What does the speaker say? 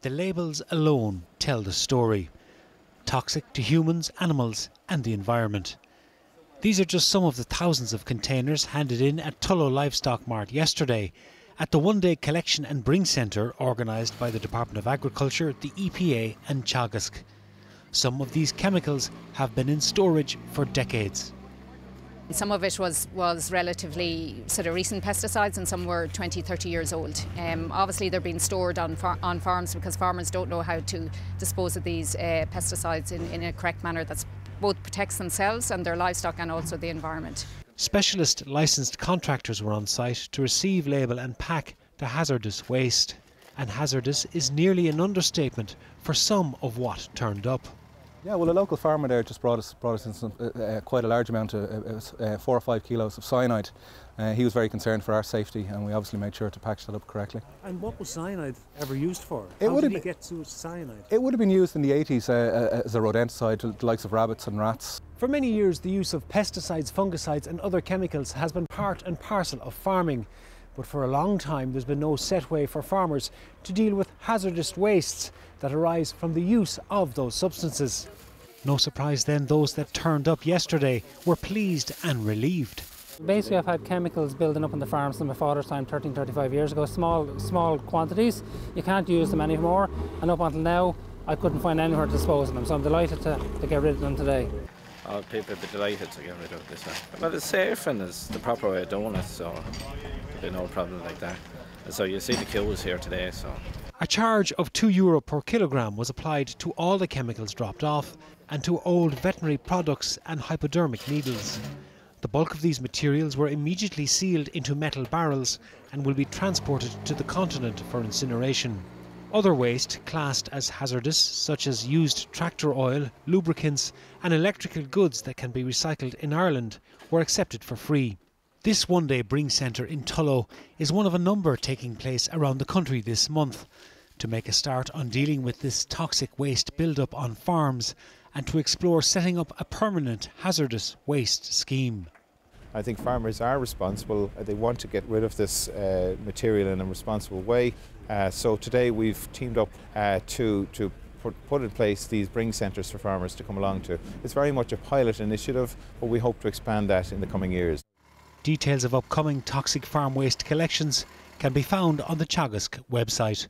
the labels alone tell the story. Toxic to humans, animals and the environment. These are just some of the thousands of containers handed in at Tullow Livestock Mart yesterday at the one-day collection and bring centre organised by the Department of Agriculture, the EPA and Teagasc. Some of these chemicals have been in storage for decades. Some of it was relatively sort of recent pesticides and some were 20, 30 years old. Obviously they're being stored on farms because farmers don't know how to dispose of these pesticides in a correct manner that both protects themselves and their livestock and also the environment. Specialist licensed contractors were on site to receive, label and pack the hazardous waste. And hazardous is nearly an understatement for some of what turned up. Yeah, well, a local farmer there just brought us in some, quite a large amount of 4 or 5 kilos of cyanide. He was very concerned for our safety, and we obviously made sure to package that up correctly. And what was cyanide ever used for? How did he get to cyanide? It would have been used in the 80s as a rodenticide to the likes of rabbits and rats. For many years, the use of pesticides, fungicides and other chemicals has been part and parcel of farming. But for a long time, there's been no set way for farmers to deal with hazardous wastes that arise from the use of those substances. No surprise then, those that turned up yesterday were pleased and relieved. Basically, I've had chemicals building up on the farms since my father's time 30, 35 years ago, small quantities. You can't use them anymore, and up until now, I couldn't find anywhere to dispose of them, so I'm delighted to get rid of them today. Oh, people would be delighted to get rid of this. Well, it's safe and it's the proper way of doing it, so there'll be no problem like that. And so you see the queues here today. So a charge of €2 per kilogramme was applied to all the chemicals dropped off and to old veterinary products and hypodermic needles. The bulk of these materials were immediately sealed into metal barrels and will be transported to the continent for incineration. Other waste classed as hazardous, such as used tractor oil, lubricants and electrical goods that can be recycled in Ireland, were accepted for free. This one-day bring centre in Tullow is one of a number taking place around the country this month to make a start on dealing with this toxic waste build-up on farms and to explore setting up a permanent hazardous waste scheme. I think farmers are responsible. They want to get rid of this material in a responsible way. So today we've teamed up to put in place these bring centres for farmers to come along to. It's very much a pilot initiative, but we hope to expand that in the coming years. Details of upcoming toxic farm waste collections can be found on the Teagasc website.